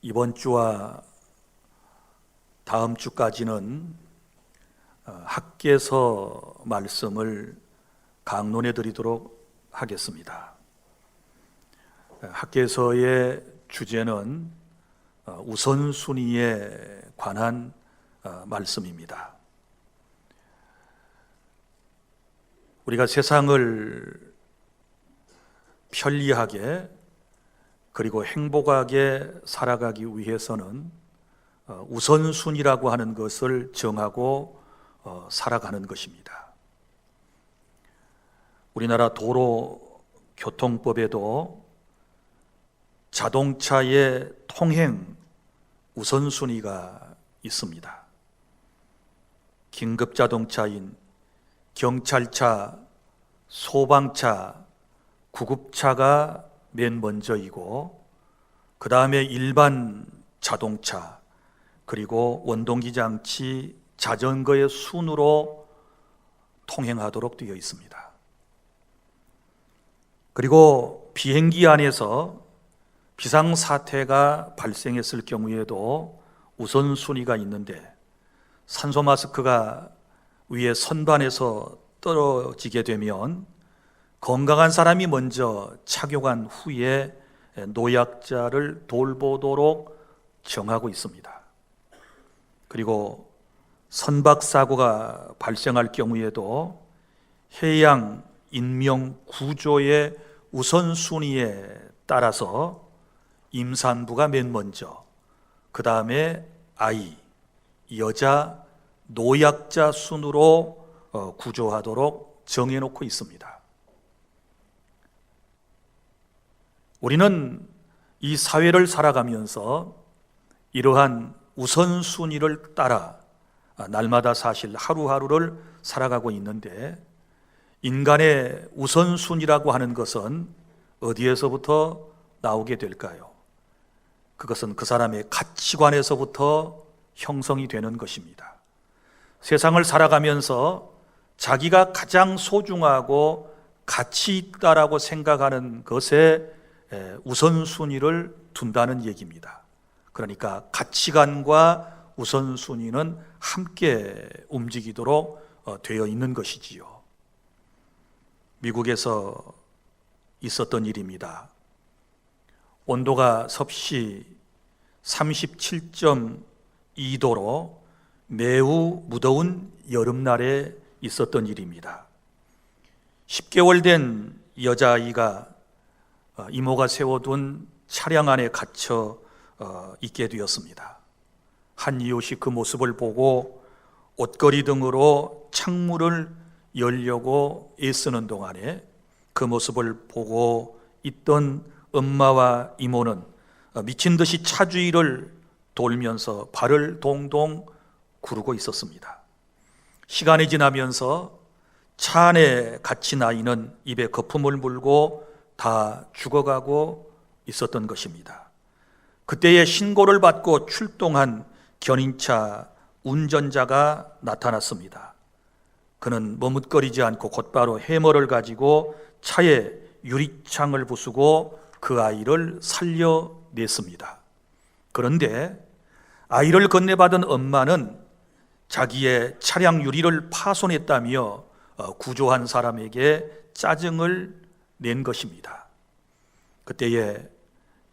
이번 주와 다음 주까지는 학개서 말씀을 강론해 드리도록 하겠습니다. 학개서의 주제는 우선순위에 관한 말씀입니다. 우리가 세상을 편리하게 그리고 행복하게 살아가기 위해서는 우선순위라고 하는 것을 정하고 살아가는 것입니다. 우리나라 도로교통법에도 자동차의 통행 우선순위가 있습니다. 긴급자동차인 경찰차, 소방차, 구급차가 맨 먼저이고 그 다음에 일반 자동차 그리고 원동기 장치, 자전거의 순으로 통행하도록 되어 있습니다. 그리고 비행기 안에서 비상사태가 발생했을 경우에도 우선순위가 있는데 산소 마스크가 위에 선반에서 떨어지게 되면 건강한 사람이 먼저 착용한 후에 노약자를 돌보도록 정하고 있습니다. 그리고 선박사고가 발생할 경우에도 해양 인명 구조의 우선순위에 따라서 임산부가 맨 먼저, 그 다음에 아이, 여자, 노약자 순으로 구조하도록 정해놓고 있습니다. 우리는 이 사회를 살아가면서 이러한 우선순위를 따라 날마다 사실 하루하루를 살아가고 있는데 인간의 우선순위라고 하는 것은 어디에서부터 나오게 될까요? 그것은 그 사람의 가치관에서부터 형성이 되는 것입니다. 세상을 살아가면서 자기가 가장 소중하고 가치 있다라고 생각하는 것에 우선순위를 둔다는 얘기입니다. 그러니까 가치관과 우선순위는 함께 움직이도록 되어 있는 것이지요. 미국에서 있었던 일입니다. 온도가 섭씨 37.2도로 매우 무더운 여름날에 있었던 일입니다. 10개월 된 여자아이가 이모가 세워둔 차량 안에 갇혀 있게 되었습니다. 한 이웃이 그 모습을 보고 옷걸이 등으로 창문을 열려고 애쓰는 동안에 그 모습을 보고 있던 엄마와 이모는 미친 듯이 차 주위를 돌면서 발을 동동 구르고 있었습니다. 시간이 지나면서 차 안에 갇힌 아이는 입에 거품을 물고 다 죽어가고 있었던 것입니다. 그때의 신고를 받고 출동한 견인차 운전자가 나타났습니다. 그는 머뭇거리지 않고 곧바로 해머를 가지고 차에 유리창을 부수고 그 아이를 살려냈습니다. 그런데 아이를 건네받은 엄마는 자기의 차량 유리를 파손했다며 구조한 사람에게 짜증을 낸 것입니다. 그때에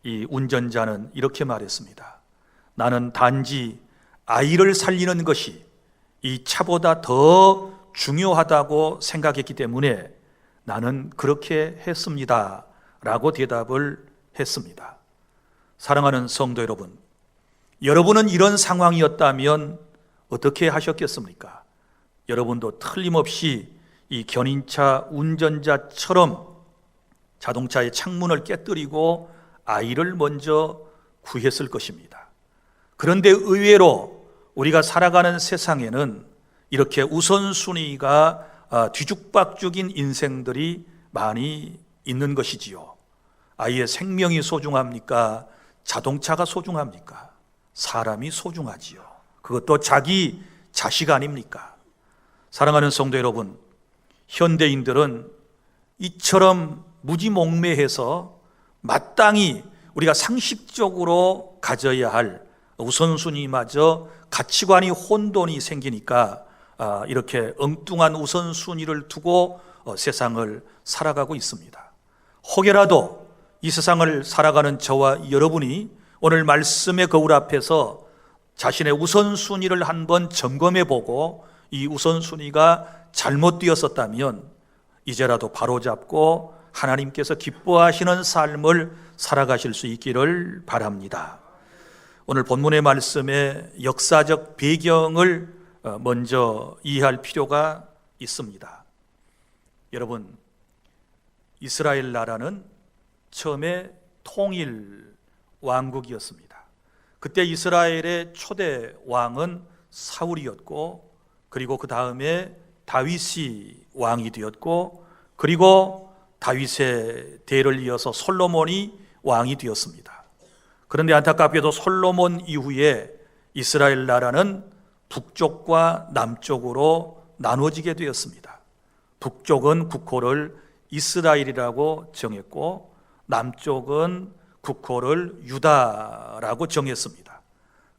이 운전자는 이렇게 말했습니다. 나는 단지 아이를 살리는 것이 이 차보다 더 중요하다고 생각했기 때문에 나는 그렇게 했습니다 라고 대답을 했습니다. 사랑하는 성도 여러분, 여러분은 이런 상황이었다면 어떻게 하셨겠습니까? 여러분도 틀림없이 이 견인차 운전자처럼 자동차의 창문을 깨뜨리고 아이를 먼저 구했을 것입니다. 그런데 의외로 우리가 살아가는 세상에는 이렇게 우선순위가 뒤죽박죽인 인생들이 많이 있는 것이지요. 아이의 생명이 소중합니까? 자동차가 소중합니까? 사람이 소중하지요. 그것도 자기 자식 아닙니까? 사랑하는 성도 여러분, 현대인들은 이처럼 무지몽매해서 마땅히 우리가 상식적으로 가져야 할 우선순위마저 가치관이 혼돈이 생기니까 이렇게 엉뚱한 우선순위를 두고 세상을 살아가고 있습니다. 혹여라도 이 세상을 살아가는 저와 여러분이 오늘 말씀의 거울 앞에서 자신의 우선순위를 한번 점검해보고 이 우선순위가 잘못되었었다면 이제라도 바로잡고 하나님께서 기뻐하시는 삶을 살아가실 수 있기를 바랍니다. 오늘 본문의 말씀의 역사적 배경을 먼저 이해할 필요가 있습니다. 여러분, 이스라엘 나라는 처음에 통일 왕국이었습니다. 그때 이스라엘의 초대 왕은 사울이었고, 그리고 그 다음에 다윗이 왕이 되었고, 그리고 다윗의 대를 이어서 솔로몬이 왕이 되었습니다. 그런데 안타깝게도 솔로몬 이후에 이스라엘 나라는 북쪽과 남쪽으로 나눠지게 되었습니다. 북쪽은 국호를 이스라엘이라고 정했고, 남쪽은 국호를 유다라고 정했습니다.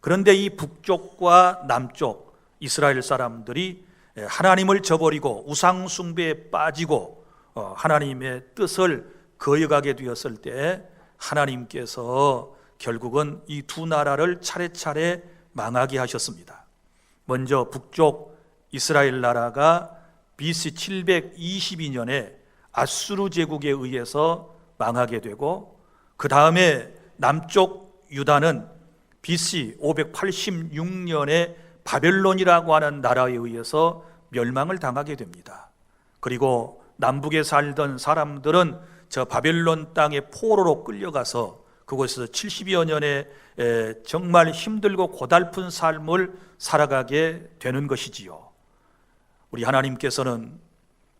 그런데 이 북쪽과 남쪽 이스라엘 사람들이 하나님을 저버리고 우상 숭배에 빠지고 하나님의 뜻을 거역하게 되었을 때 하나님께서 결국은 이 두 나라를 차례차례 망하게 하셨습니다. 먼저 북쪽 이스라엘 나라가 BC 722년에 아수르 제국에 의해서 망하게 되고, 그 다음에 남쪽 유다는 BC 586년에 바벨론이라고 하는 나라에 의해서 멸망을 당하게 됩니다. 그리고 남북에 살던 사람들은 저 바벨론 땅의 포로로 끌려가서 그곳에서 70여 년의 정말 힘들고 고달픈 삶을 살아가게 되는 것이지요. 우리 하나님께서는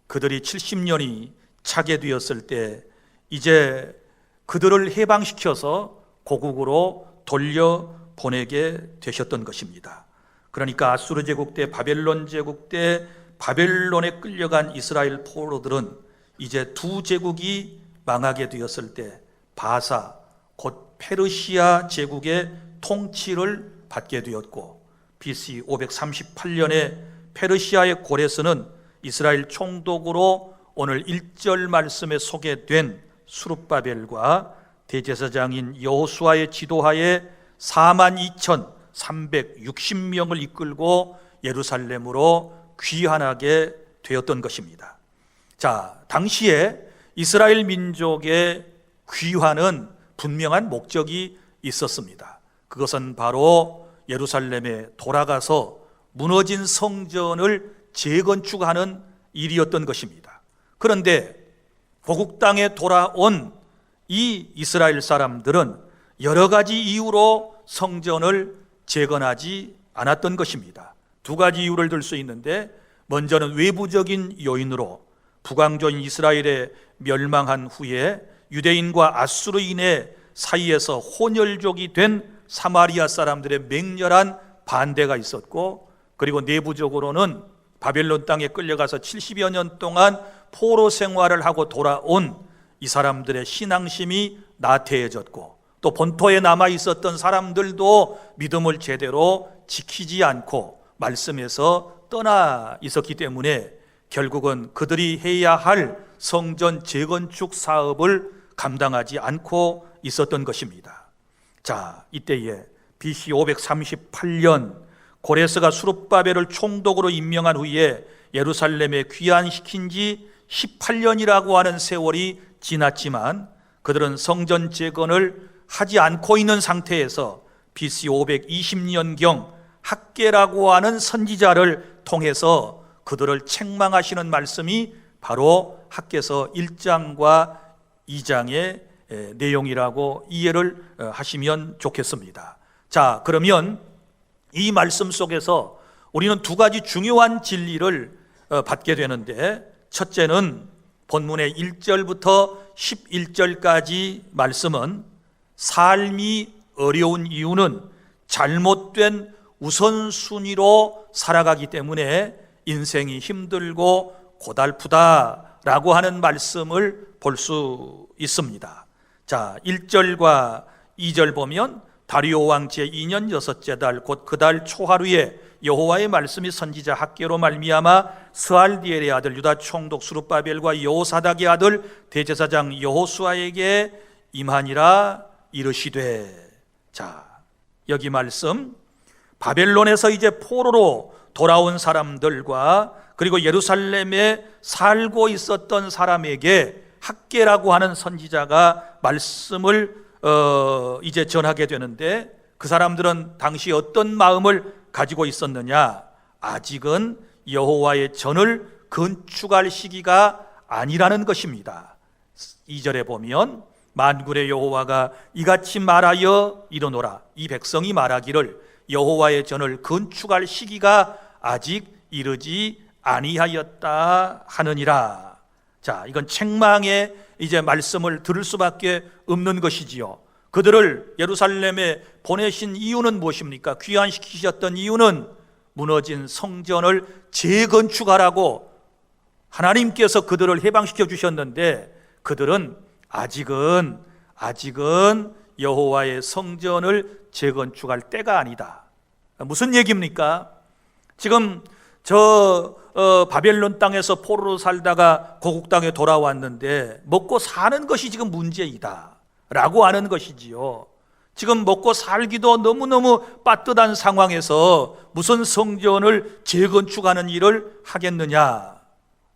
그들이 70년이 차게 되었을 때 이제 그들을 해방시켜서 고국으로 돌려보내게 되셨던 것입니다. 그러니까 아수르 제국 때, 바벨론 제국 때 바벨론에 끌려간 이스라엘 포로들은 이제 두 제국이 망하게 되었을 때 바사, 곧 페르시아 제국의 통치를 받게 되었고, BC 538년에 페르시아의 고레스는 이스라엘 총독으로 오늘 1절 말씀에 소개된 수룹바벨과 대제사장인 여호수아의 지도하에 42,360명을 이끌고 예루살렘으로 귀환하게 되었던 것입니다. 자, 당시에 이스라엘 민족의 귀환은 분명한 목적이 있었습니다. 그것은 바로 예루살렘에 돌아가서 무너진 성전을 재건축하는 일이었던 것입니다. 그런데 고국 땅에 돌아온 이 이스라엘 사람들은 여러 가지 이유로 성전을 재건하지 않았던 것입니다. 두 가지 이유를 들 수 있는데, 먼저는 외부적인 요인으로 북왕조인 이스라엘에 멸망한 후에 유대인과 아수르인의 사이에서 혼혈족이 된 사마리아 사람들의 맹렬한 반대가 있었고, 그리고 내부적으로는 바벨론 땅에 끌려가서 70여 년 동안 포로 생활을 하고 돌아온 이 사람들의 신앙심이 나태해졌고, 또 본토에 남아 있었던 사람들도 믿음을 제대로 지키지 않고 말씀에서 떠나 있었기 때문에 결국은 그들이 해야 할 성전 재건축 사업을 감당하지 않고 있었던 것입니다. 자, 이때에 BC 538년 고레스가 수룹바벨을 총독으로 임명한 후에 예루살렘에 귀환시킨 지 18년이라고 하는 세월이 지났지만 그들은 성전 재건을 하지 않고 있는 상태에서 BC 520년경 학개라고 하는 선지자를 통해서 그들을 책망하시는 말씀이 바로 학개서 1장과 2장의 내용이라고 이해를 하시면 좋겠습니다. 자, 그러면 이 말씀 속에서 우리는 두 가지 중요한 진리를 받게 되는데, 첫째는 본문의 1절부터 11절까지 말씀은 삶이 어려운 이유는 잘못된 우선순위로 살아가기 때문에 인생이 힘들고 고달프다라고 하는 말씀을 볼 수 있습니다. 자, 1절과 2절 보면 다리오 왕 제2년 6째 달 곧 그 달 초하루에 여호와의 말씀이 선지자 학개로 말미암아 스알디엘의 아들 유다 총독 스룹바벨과 여호사닥의 아들 대제사장 여호수아에게 임하니라 이르시되. 자, 여기 말씀, 바벨론에서 이제 포로로 돌아온 사람들과 그리고 예루살렘에 살고 있었던 사람에게 학개라고 하는 선지자가 말씀을 이제 전하게 되는데, 그 사람들은 당시 어떤 마음을 가지고 있었느냐? 아직은 여호와의 전을 건축할 시기가 아니라는 것입니다. 2절에 보면 만군의 여호와가 이같이 말하여 이르노라. 이 백성이 말하기를 여호와의 전을 건축할 시기가 아직 이르지 아니하였다 하느니라. 자, 이건 책망의 이제 말씀을 들을 수밖에 없는 것이지요. 그들을 예루살렘에 보내신 이유는 무엇입니까? 귀환시키셨던 이유는 무너진 성전을 재건축하라고 하나님께서 그들을 해방시켜 주셨는데, 그들은 아직은 여호와의 성전을 재건축할 때가 아니다. 무슨 얘기입니까? 지금 바벨론 땅에서 포로로 살다가 고국 땅에 돌아왔는데 먹고 사는 것이 지금 문제이다 라고 하는 것이지요. 지금 먹고 살기도 너무너무 빠듯한 상황에서 무슨 성전을 재건축하는 일을 하겠느냐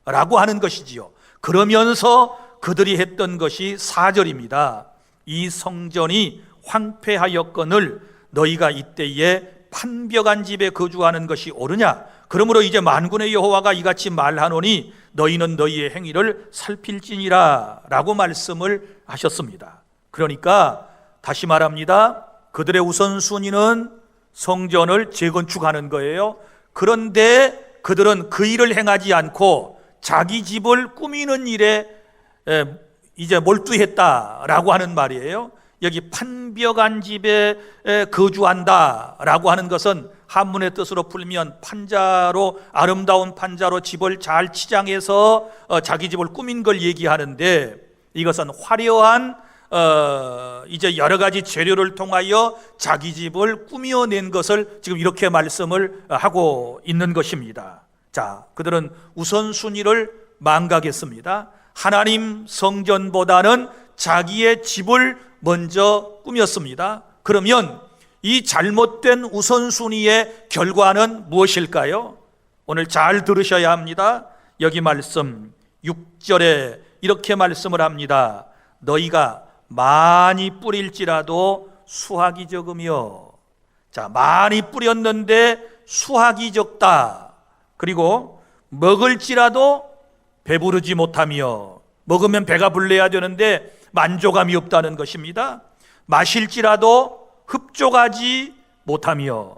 라고 하는 것이지요. 그러면서 그들이 했던 것이 4절입니다. 이 성전이 황폐하였거늘 너희가 이때에 판벽한 집에 거주하는 것이 옳으냐? 그러므로 이제 만군의 여호와가 이같이 말하노니 너희는 너희의 행위를 살필지니라 라고 말씀을 하셨습니다. 그러니까 다시 말합니다. 그들의 우선순위는 성전을 재건축하는 거예요. 그런데 그들은 그 일을 행하지 않고 자기 집을 꾸미는 일에 이제 몰두했다라고 하는 말이에요. 여기 판벽한 집에 거주한다라고 하는 것은 한문의 뜻으로 풀면 판자로, 아름다운 판자로 집을 잘 치장해서 자기 집을 꾸민 걸 얘기하는데, 이것은 화려한 이제 여러 가지 재료를 통하여 자기 집을 꾸며낸 것을 지금 이렇게 말씀을 하고 있는 것입니다. 자, 그들은 우선순위를 망각했습니다. 하나님 성전보다는 자기의 집을 먼저 꾸몄습니다. 그러면 이 잘못된 우선순위의 결과는 무엇일까요? 오늘 잘 들으셔야 합니다. 여기 말씀 6절에 이렇게 말씀을 합니다. 너희가 많이 뿌릴지라도 수확이 적으며. 자, 많이 뿌렸는데 수확이 적다. 그리고 먹을지라도 배부르지 못하며. 먹으면 배가 불러야 되는데 만족감이 없다는 것입니다. 마실지라도 흡족하지 못하며.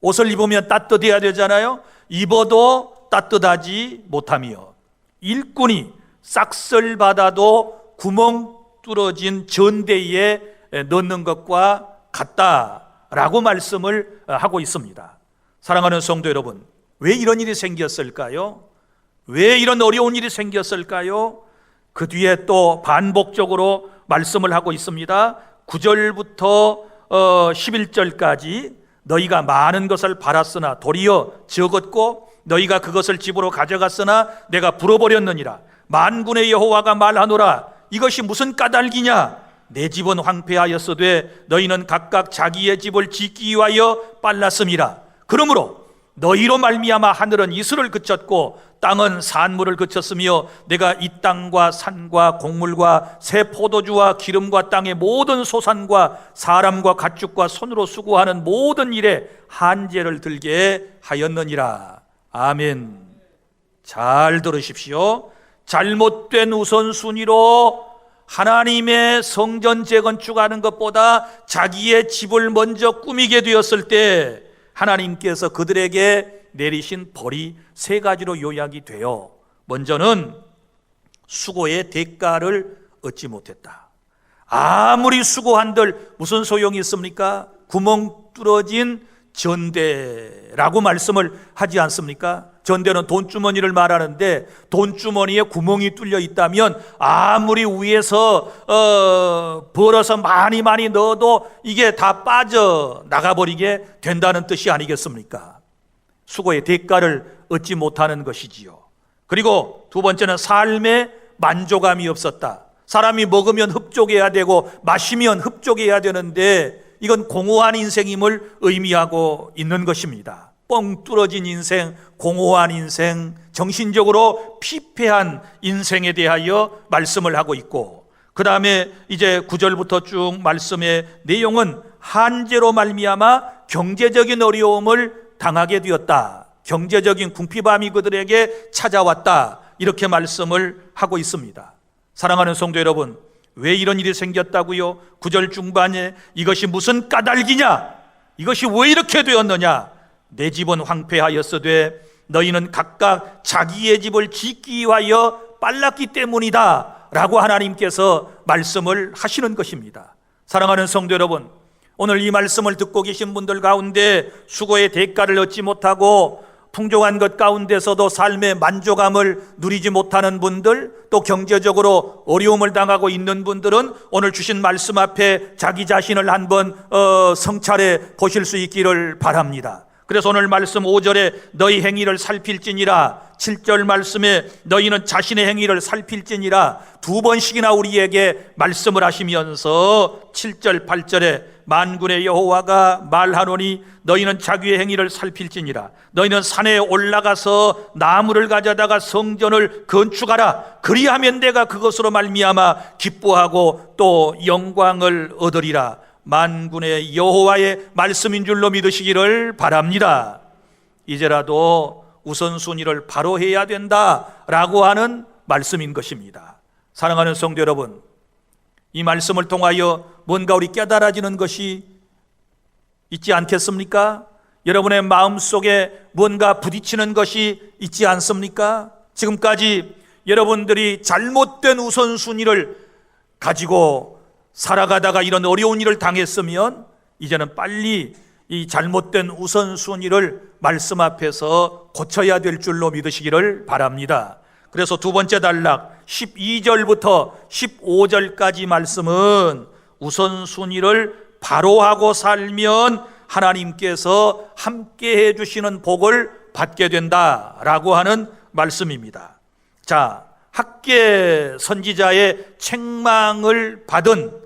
옷을 입으면 따뜻해야 되잖아요. 입어도 따뜻하지 못하며. 일꾼이 싹쓸 받아도 구멍 뚫어진 전대에 넣는 것과 같다라고 말씀을 하고 있습니다. 사랑하는 성도 여러분, 왜 이런 일이 생겼을까요? 왜 이런 어려운 일이 생겼을까요? 그 뒤에 또 반복적으로 말씀을 하고 있습니다. 9절부터 11절까지 너희가 많은 것을 팔았으나 도리어 적었고 너희가 그것을 집으로 가져갔으나 내가 불어버렸느니라. 만군의 여호와가 말하노라. 이것이 무슨 까닭이냐? 내 집은 황폐하였으되 너희는 각각 자기의 집을 짓기 위하여 빨랐음이라. 그러므로 너희로 말미암아 하늘은 이슬을 그쳤고 땅은 산물을 그쳤으며 내가 이 땅과 산과 곡물과 새 포도주와 기름과 땅의 모든 소산과 사람과 가축과 손으로 수고하는 모든 일에 한제를 들게 하였느니라. 아멘. 잘 들으십시오. 잘못된 우선순위로 하나님의 성전 재건축하는 것보다 자기의 집을 먼저 꾸미게 되었을 때 하나님께서 그들에게 내리신 벌이 세 가지로 요약이 돼요. 먼저는 수고의 대가를 얻지 못했다. 아무리 수고한들 무슨 소용이 있습니까? 구멍 뚫어진 전대라고 말씀을 하지 않습니까? 전대는 돈주머니를 말하는데 돈주머니에 구멍이 뚫려 있다면 아무리 위에서 벌어서 많이 넣어도 이게 다 빠져 나가버리게 된다는 뜻이 아니겠습니까? 수고의 대가를 얻지 못하는 것이지요. 그리고 두 번째는 삶에 만족감이 없었다. 사람이 먹으면 흡족해야 되고 마시면 흡족해야 되는데 이건 공허한 인생임을 의미하고 있는 것입니다. 뻥 뚫어진 인생, 공허한 인생, 정신적으로 피폐한 인생에 대하여 말씀을 하고 있고, 그 다음에 이제 9절부터 쭉 말씀의 내용은 한재로 말미암아 경제적인 어려움을 당하게 되었다, 경제적인 궁핍함이 그들에게 찾아왔다, 이렇게 말씀을 하고 있습니다. 사랑하는 성도 여러분, 왜 이런 일이 생겼다고요? 9절 중반에 이것이 무슨 까닭이냐? 이것이 왜 이렇게 되었느냐? 내 집은 황폐하였으되 너희는 각각 자기의 집을 짓기 위하여 빨랐기 때문이다 라고 하나님께서 말씀을 하시는 것입니다. 사랑하는 성도 여러분, 오늘 이 말씀을 듣고 계신 분들 가운데 수고의 대가를 얻지 못하고 풍족한 것 가운데서도 삶의 만족감을 누리지 못하는 분들, 또 경제적으로 어려움을 당하고 있는 분들은 오늘 주신 말씀 앞에 자기 자신을 한번 성찰해 보실 수 있기를 바랍니다. 그래서 오늘 말씀 5절에 너희 행위를 살필지니라, 7절 말씀에 너희는 자신의 행위를 살필지니라, 두 번씩이나 우리에게 말씀을 하시면서 7절 8절에 만군의 여호와가 말하노니 너희는 자기의 행위를 살필지니라, 너희는 산에 올라가서 나무를 가져다가 성전을 건축하라, 그리하면 내가 그것으로 말미암아 기뻐하고 또 영광을 얻으리라. 만군의 여호와의 말씀인 줄로 믿으시기를 바랍니다. 이제라도 우선순위를 바로 해야 된다라고 하는 말씀인 것입니다. 사랑하는 성도 여러분, 이 말씀을 통하여 뭔가 우리 깨달아지는 것이 있지 않겠습니까? 여러분의 마음속에 뭔가 부딪히는 것이 있지 않습니까? 지금까지 여러분들이 잘못된 우선순위를 가지고 살아가다가 이런 어려운 일을 당했으면 이제는 빨리 이 잘못된 우선순위를 말씀 앞에서 고쳐야 될 줄로 믿으시기를 바랍니다. 그래서 두 번째 단락 12절부터 15절까지 말씀은 우선순위를 바로 하고 살면 하나님께서 함께 해주시는 복을 받게 된다라고 하는 말씀입니다. 자, 학개 선지자의 책망을 받은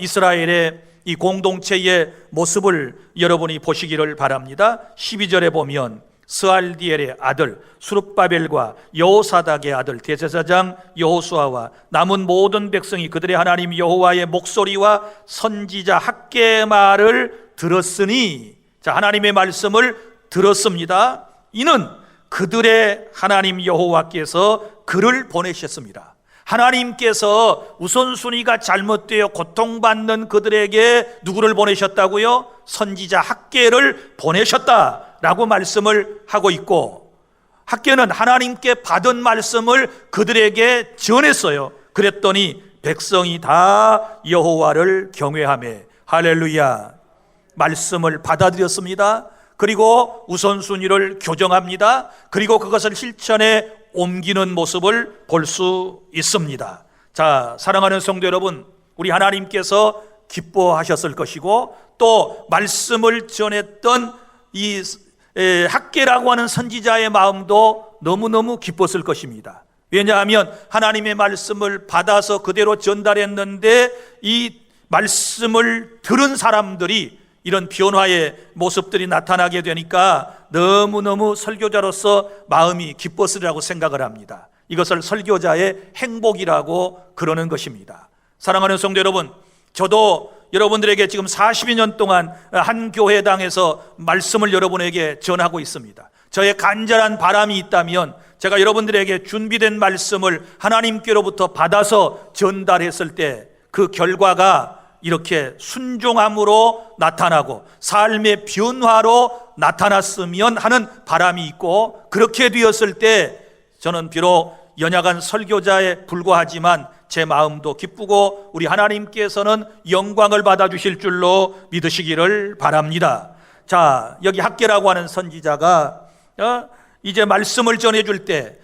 이스라엘의 이 공동체의 모습을 여러분이 보시기를 바랍니다. 12절에 보면 스알디엘의 아들 수룹바벨과 여호사닥의 아들 대제사장 여호수아와 남은 모든 백성이 그들의 하나님 여호와의 목소리와 선지자 학개의 말을 들었으니, 자, 하나님의 말씀을 들었습니다. 이는 그들의 하나님 여호와께서 그를 보내셨습니다. 하나님께서 우선순위가 잘못되어 고통받는 그들에게 누구를 보내셨다고요? 선지자 학개를 보내셨다라고 말씀을 하고 있고, 학개는 하나님께 받은 말씀을 그들에게 전했어요. 그랬더니 백성이 다 여호와를 경외하며, 할렐루야, 말씀을 받아들였습니다. 그리고 우선순위를 교정합니다. 그리고 그것을 실천에 옮기는 모습을 볼 수 있습니다. 자, 사랑하는 성도 여러분, 우리 하나님께서 기뻐하셨을 것이고 또 말씀을 전했던 이 학개라고 하는 선지자의 마음도 너무너무 기뻤을 것입니다. 왜냐하면 하나님의 말씀을 받아서 그대로 전달했는데 이 말씀을 들은 사람들이 이런 변화의 모습들이 나타나게 되니까 너무너무 설교자로서 마음이 기뻤으리라고 생각을 합니다. 이것을 설교자의 행복이라고 그러는 것입니다. 사랑하는 성도 여러분, 저도 여러분들에게 지금 40여 년 동안 한 교회당에서 말씀을 여러분에게 전하고 있습니다. 저의 간절한 바람이 있다면 제가 여러분들에게 준비된 말씀을 하나님께로부터 받아서 전달했을 때 그 결과가 이렇게 순종함으로 나타나고 삶의 변화로 나타났으면 하는 바람이 있고, 그렇게 되었을 때 저는 비록 연약한 설교자에 불과하지만 제 마음도 기쁘고 우리 하나님께서는 영광을 받아주실 줄로 믿으시기를 바랍니다. 자, 여기 학개라고 하는 선지자가 이제 말씀을 전해줄 때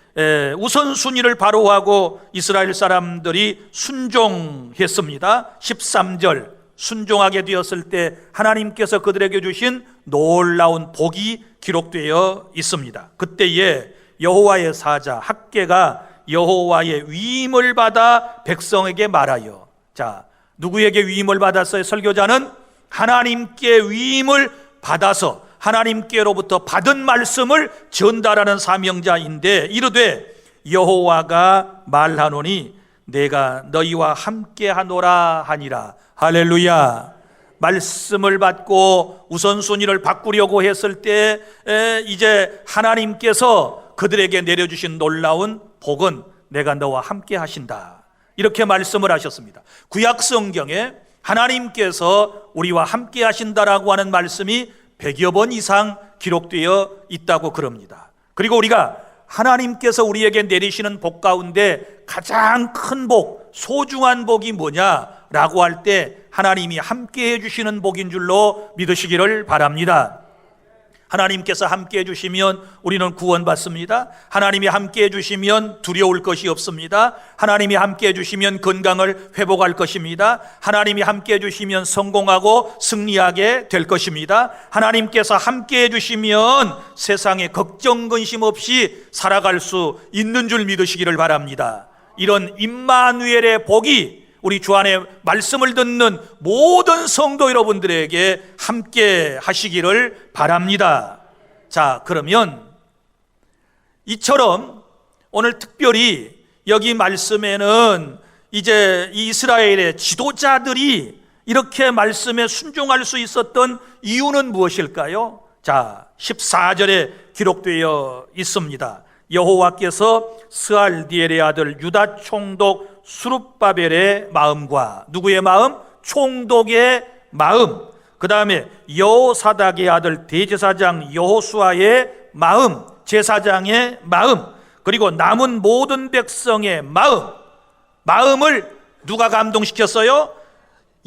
우선순위를 바로 하고 이스라엘 사람들이 순종했습니다. 13절, 순종하게 되었을 때 하나님께서 그들에게 주신 놀라운 복이 기록되어 있습니다. 그때에 여호와의 사자 학개가 여호와의 위임을 받아 백성에게 말하여, 자, 누구에게 위임을 받았어요? 설교자는 하나님께 위임을 받아서 하나님께로부터 받은 말씀을 전달하는 사명자인데, 이르되 여호와가 말하노니 내가 너희와 함께하노라 하니라. 할렐루야. 말씀을 받고 우선순위를 바꾸려고 했을 때 이제 하나님께서 그들에게 내려주신 놀라운 복은 내가 너와 함께 하신다, 이렇게 말씀을 하셨습니다. 구약 성경에 하나님께서 우리와 함께 하신다라고 하는 말씀이 100여 번 이상 기록되어 있다고 그럽니다. 그리고 우리가 하나님께서 우리에게 내리시는 복 가운데 가장 큰 복, 소중한 복이 뭐냐라고 할 때 하나님이 함께 해주시는 복인 줄로 믿으시기를 바랍니다. 하나님께서 함께 해주시면 우리는 구원받습니다. 하나님이 함께 해주시면 두려울 것이 없습니다. 하나님이 함께 해주시면 건강을 회복할 것입니다. 하나님이 함께 해주시면 성공하고 승리하게 될 것입니다. 하나님께서 함께 해주시면 세상에 걱정 근심 없이 살아갈 수 있는 줄 믿으시기를 바랍니다. 이런 임마누엘의 복이 우리 주 안에 말씀을 듣는 모든 성도 여러분들에게 함께 하시기를 바랍니다. 자, 그러면 이처럼 오늘 특별히 여기 말씀에는 이제 이스라엘의 지도자들이 이렇게 말씀에 순종할 수 있었던 이유는 무엇일까요? 자, 14절에 기록되어 있습니다. 여호와께서 스알디엘의 아들 유다 총독 수룹바벨의 마음과, 누구의 마음? 총독의 마음, 그 다음에 여호사닥의 아들 대제사장 여호수아의 마음, 제사장의 마음, 그리고 남은 모든 백성의 마음을 누가 감동시켰어요?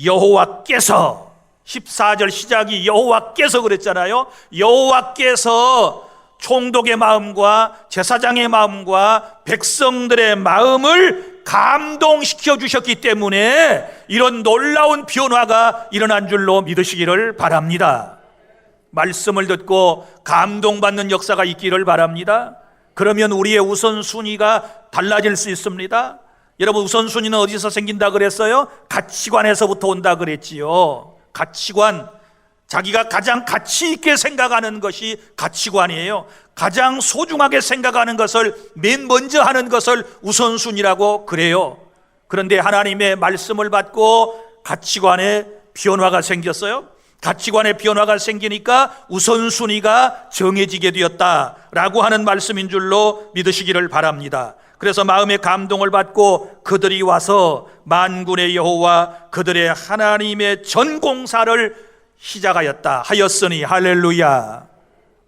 여호와께서. 14절 시작이 여호와께서 그랬잖아요. 여호와께서 총독의 마음과 제사장의 마음과 백성들의 마음을 감동시켜 주셨기 때문에 이런 놀라운 변화가 일어난 줄로 믿으시기를 바랍니다. 말씀을 듣고 감동받는 역사가 있기를 바랍니다. 그러면 우리의 우선순위가 달라질 수 있습니다. 여러분, 우선순위는 어디서 생긴다 그랬어요? 가치관에서부터 온다 그랬지요. 가치관, 자기가 가장 가치 있게 생각하는 것이 가치관이에요. 가장 소중하게 생각하는 것을 맨 먼저 하는 것을 우선순위라고 그래요. 그런데 하나님의 말씀을 받고 가치관에 변화가 생겼어요. 가치관의 변화가 생기니까 우선순위가 정해지게 되었다라고 하는 말씀인 줄로 믿으시기를 바랍니다. 그래서 마음의 감동을 받고 그들이 와서 만군의 여호와 그들의 하나님의 전공사를 시작하였다 하였으니, 할렐루야.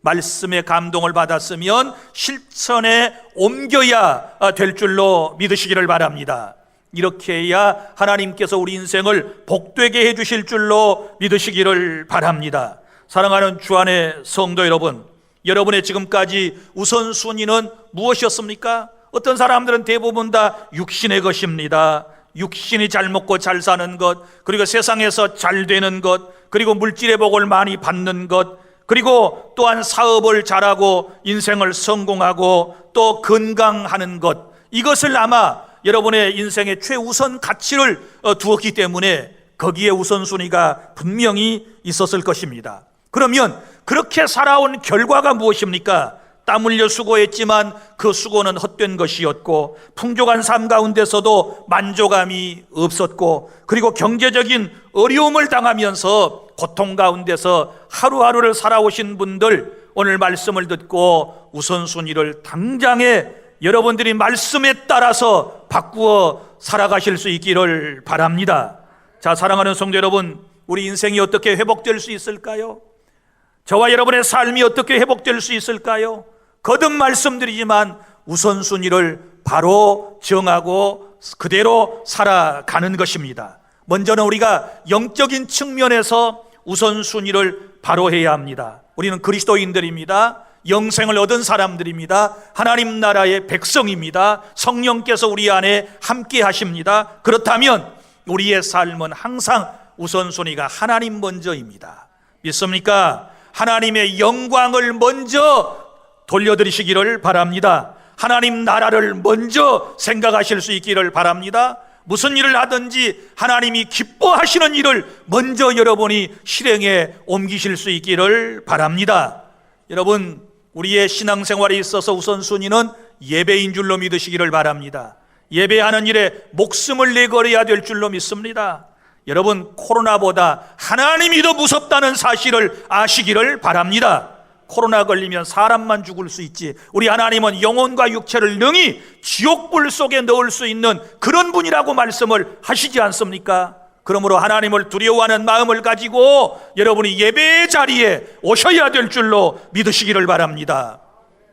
말씀의 감동을 받았으면 실천에 옮겨야 될 줄로 믿으시기를 바랍니다. 이렇게 해야 하나님께서 우리 인생을 복되게 해주실 줄로 믿으시기를 바랍니다. 사랑하는 주 안의 성도 여러분, 여러분의 지금까지 우선순위는 무엇이었습니까? 어떤 사람들은 대부분 다 육신의 것입니다. 육신이 잘 먹고 잘 사는 것, 그리고 세상에서 잘 되는 것, 그리고 물질의 복을 많이 받는 것, 그리고 또한 사업을 잘하고 인생을 성공하고 또 건강하는 것, 이것을 아마 여러분의 인생의 최우선 가치를 두었기 때문에 거기에 우선순위가 분명히 있었을 것입니다. 그러면 그렇게 살아온 결과가 무엇입니까? 땀 흘려 수고했지만 그 수고는 헛된 것이었고, 풍족한 삶 가운데서도 만족감이 없었고, 그리고 경제적인 어려움을 당하면서 고통 가운데서 하루하루를 살아오신 분들, 오늘 말씀을 듣고 우선순위를 당장에 여러분들이 말씀에 따라서 바꾸어 살아가실 수 있기를 바랍니다. 자, 사랑하는 성도 여러분, 우리 인생이 어떻게 회복될 수 있을까요? 저와 여러분의 삶이 어떻게 회복될 수 있을까요? 거듭 말씀드리지만 우선순위를 바로 정하고 그대로 살아가는 것입니다. 먼저는 우리가 영적인 측면에서 우선순위를 바로 해야 합니다. 우리는 그리스도인들입니다. 영생을 얻은 사람들입니다. 하나님 나라의 백성입니다. 성령께서 우리 안에 함께 하십니다. 그렇다면 우리의 삶은 항상 우선순위가 하나님 먼저입니다. 믿습니까? 하나님의 영광을 먼저 돌려드리시기를 바랍니다. 하나님 나라를 먼저 생각하실 수 있기를 바랍니다. 무슨 일을 하든지 하나님이 기뻐하시는 일을 먼저 여러분이 실행에 옮기실 수 있기를 바랍니다. 여러분, 우리의 신앙생활에 있어서 우선순위는 예배인 줄로 믿으시기를 바랍니다. 예배하는 일에 목숨을 내걸어야 될 줄로 믿습니다. 여러분, 코로나보다 하나님이 더 무섭다는 사실을 아시기를 바랍니다. 코로나 걸리면 사람만 죽을 수 있지, 우리 하나님은 영혼과 육체를 능히 지옥불 속에 넣을 수 있는 그런 분이라고 말씀을 하시지 않습니까? 그러므로 하나님을 두려워하는 마음을 가지고 여러분이 예배의 자리에 오셔야 될 줄로 믿으시기를 바랍니다.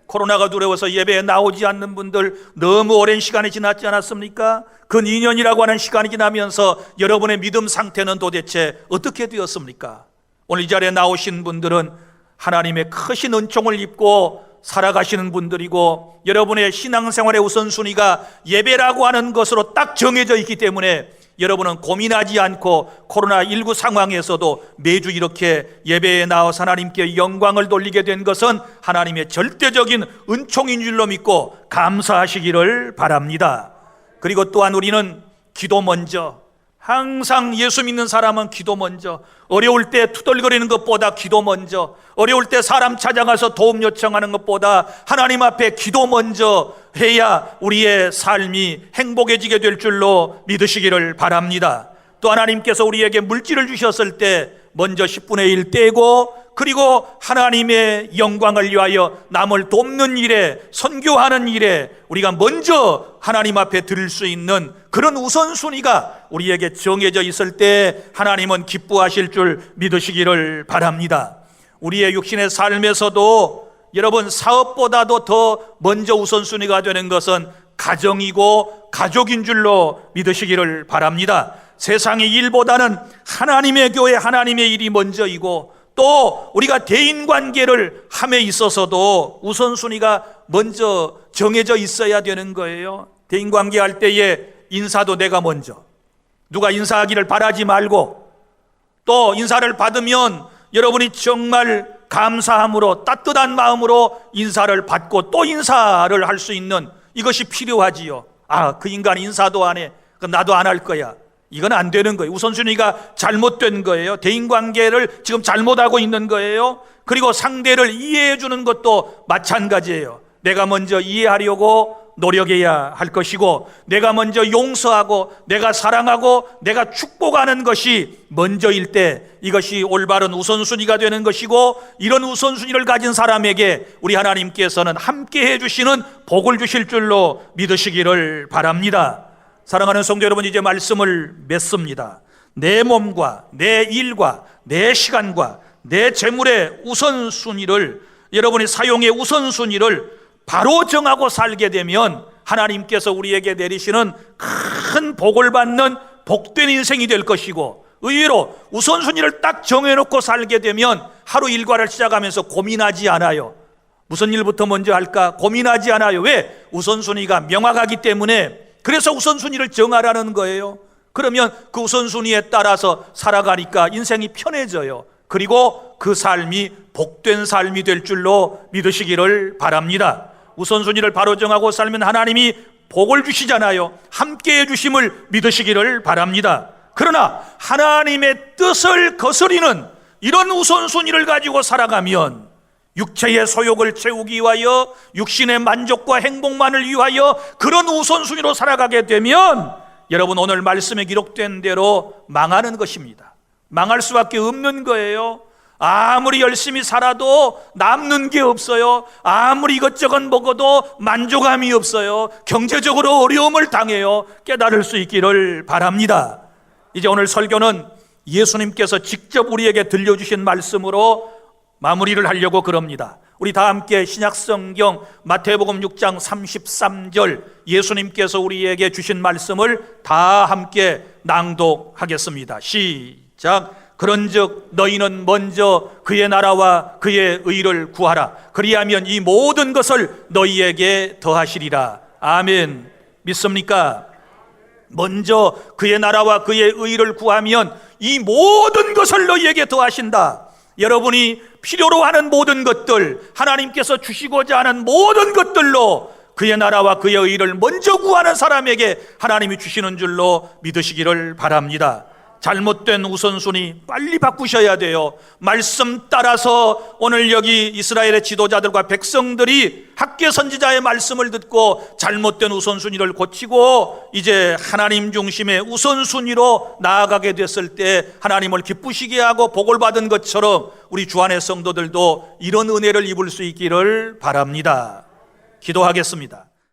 코로나가 두려워서 예배에 나오지 않는 분들 너무 오랜 시간이 지났지 않았습니까? 근 2년이라고 하는 시간이 지나면서 여러분의 믿음 상태는 도대체 어떻게 되었습니까? 오늘 이 자리에 나오신 분들은 하나님의 크신 은총을 입고 살아가시는 분들이고, 여러분의 신앙생활의 우선순위가 예배라고 하는 것으로 딱 정해져 있기 때문에 여러분은 고민하지 않고 코로나19 상황에서도 매주 이렇게 예배에 나와서 하나님께 영광을 돌리게 된 것은 하나님의 절대적인 은총인 줄로 믿고 감사하시기를 바랍니다. 그리고 또한 우리는 기도 먼저, 항상 예수 믿는 사람은 기도 먼저, 어려울 때 투덜거리는 것보다 기도 먼저, 어려울 때 사람 찾아가서 도움 요청하는 것보다 하나님 앞에 기도 먼저 해야 우리의 삶이 행복해지게 될 줄로 믿으시기를 바랍니다. 또 하나님께서 우리에게 물질을 주셨을 때 먼저 10분의 1 떼고, 그리고 하나님의 영광을 위하여 남을 돕는 일에, 선교하는 일에 우리가 먼저 하나님 앞에 드릴 수 있는 그런 우선순위가 우리에게 정해져 있을 때 하나님은 기뻐하실 줄 믿으시기를 바랍니다. 우리의 육신의 삶에서도 여러분, 사업보다도 더 먼저 우선순위가 되는 것은 가정이고 가족인 줄로 믿으시기를 바랍니다. 세상의 일보다는 하나님의 교회, 하나님의 일이 먼저이고, 또 우리가 대인관계를 함에 있어서도 우선순위가 먼저 정해져 있어야 되는 거예요. 대인관계 할 때에 인사도 내가 먼저, 누가 인사하기를 바라지 말고, 또 인사를 받으면 여러분이 정말 감사함으로 따뜻한 마음으로 인사를 받고 또 인사를 할 수 있는 이것이 필요하지요. 아, 그 인간 인사도 안 해, 그럼 나도 안 할 거야. 이건 안 되는 거예요. 우선순위가 잘못된 거예요. 대인관계를 지금 잘못하고 있는 거예요. 그리고 상대를 이해해 주는 것도 마찬가지예요. 내가 먼저 이해하려고 노력해야 할 것이고, 내가 먼저 용서하고 내가 사랑하고 내가 축복하는 것이 먼저일 때 이것이 올바른 우선순위가 되는 것이고, 이런 우선순위를 가진 사람에게 우리 하나님께서는 함께 해주시는 복을 주실 줄로 믿으시기를 바랍니다. 사랑하는 성도 여러분, 이제 말씀을 맺습니다. 내 몸과 내 일과 내 시간과 내 재물의 우선순위를, 여러분이 사용의 우선순위를 바로 정하고 살게 되면 하나님께서 우리에게 내리시는 큰 복을 받는 복된 인생이 될 것이고, 의외로 우선순위를 딱 정해놓고 살게 되면 하루 일과를 시작하면서 고민하지 않아요. 무슨 일부터 먼저 할까 고민하지 않아요. 왜? 우선순위가 명확하기 때문에. 그래서 우선순위를 정하라는 거예요. 그러면 그 우선순위에 따라서 살아가니까 인생이 편해져요. 그리고 그 삶이 복된 삶이 될 줄로 믿으시기를 바랍니다. 우선순위를 바로 정하고 살면 하나님이 복을 주시잖아요. 함께해 주심을 믿으시기를 바랍니다. 그러나 하나님의 뜻을 거스리는 이런 우선순위를 가지고 살아가면 육체의 소욕을 채우기 위하여, 육신의 만족과 행복만을 위하여 그런 우선순위로 살아가게 되면 여러분, 오늘 말씀에 기록된 대로 망하는 것입니다. 망할 수밖에 없는 거예요. 아무리 열심히 살아도 남는 게 없어요. 아무리 이것저것 먹어도 만족함이 없어요. 경제적으로 어려움을 당해요. 깨달을 수 있기를 바랍니다. 이제 오늘 설교는 예수님께서 직접 우리에게 들려주신 말씀으로 마무리를 하려고 그럽니다. 우리 다 함께 신약성경 마태복음 6장 33절 예수님께서 우리에게 주신 말씀을 다 함께 낭독하겠습니다. 시작. 그런즉 너희는 먼저 그의 나라와 그의 의를 구하라. 그리하면 이 모든 것을 너희에게 더하시리라. 아멘. 믿습니까? 먼저 그의 나라와 그의 의를 구하면 이 모든 것을 너희에게 더하신다. 여러분이 필요로 하는 모든 것들, 하나님께서 주시고자 하는 모든 것들로 그의 나라와 그의 의를 먼저 구하는 사람에게 하나님이 주시는 줄로 믿으시기를 바랍니다. 잘못된 우선순위 빨리 바꾸셔야 돼요. 말씀 따라서 오늘 여기 이스라엘의 지도자들과 백성들이 학개 선지자의 말씀을 듣고 잘못된 우선순위를 고치고 이제 하나님 중심의 우선순위로 나아가게 됐을 때 하나님을 기쁘시게 하고 복을 받은 것처럼 우리 주안의 성도들도 이런 은혜를 입을 수 있기를 바랍니다. 기도하겠습니다.